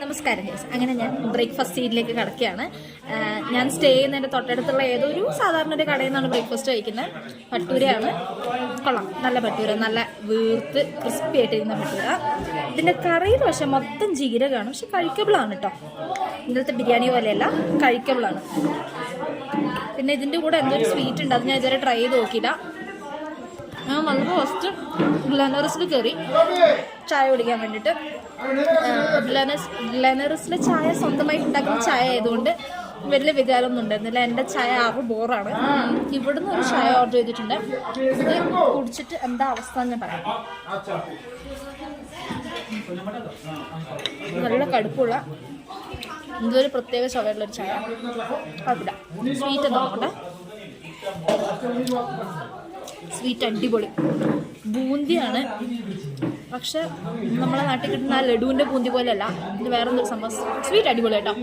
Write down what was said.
നമസ്കാരം ഗൈസ്. അങ്ങനെ ഞാൻ ബ്രേക്ക്ഫാസ്റ്റ് സീറ്റിലേക്ക് കിടക്കുകയാണ്. ഞാൻ സ്റ്റേ ചെയ്യുന്നതിൻ്റെ തൊട്ടടുത്തുള്ള ഏതൊരു സാധാരണ ഒരു കടയിൽ നിന്നാണ് ബ്രേക്ക്ഫാസ്റ്റ് കഴിക്കുന്നത്. ഭട്ടൂരയാണ്. കൊള്ളാം, നല്ല ഭട്ടൂര, നല്ല വീർത്ത് ക്രിസ്പി ആയിട്ടിരുന്ന ഭട്ടൂര. ഇതിൻ്റെ കറിയിൽ പക്ഷെ മൊത്തം ജീരകമാണ്, പക്ഷെ കഴിക്കബിളാണ് കേട്ടോ. ഇന്നത്തെ ബിരിയാണി പോലെയല്ല, കഴിക്കബിളാണ്. പിന്നെ ഇതിൻ്റെ കൂടെ എന്തൊരു സ്വീറ്റ് ഉണ്ട്, അത് ഞാൻ ഇതുവരെ ട്രൈ ചെയ്ത് നോക്കിയില്ല. ഞാൻ വളരെ ഫസ്റ്റ് ഗ്ലനറസിൽ കയറി ചായ കുടിക്കാൻ വേണ്ടിയിട്ട്. ഗ്ലനറസിലെ ചായ സ്വന്തമായിട്ട് ഉണ്ടാക്കുന്ന ചായ ആയതുകൊണ്ട് വലിയ വികാരമൊന്നും ഉണ്ടായിരുന്നില്ല. എൻ്റെ ചായ ആറ് ബോറാണ്. ഇവിടുന്ന് ഒരു ചായ ഓർഡർ ചെയ്തിട്ടുണ്ട്. ഇത് കുടിച്ചിട്ട് എന്താ അവസ്ഥ എന്ന് ഞാൻ പറയാം. നല്ല കടുപ്പുള്ള എന്തൊരു പ്രത്യേക ചുവയുള്ളൊരു ചായ. കുഴപ്പമില്ല. സ്വീറ്റ് എന്താ നോക്കട്ടെ. സ്വീറ്റ് അടിപൊളി. ബൂന്തിയാണ്, പക്ഷെ നമ്മളെ നാട്ടിൽ കിട്ടുന്ന ആ ലഡുവിൻ്റെ ബൂന്തി പോലെയല്ല. ഇത് വേറെന്തൊരു സംഭവം. സ്വീറ്റ് അടിപൊളി കേട്ടോ.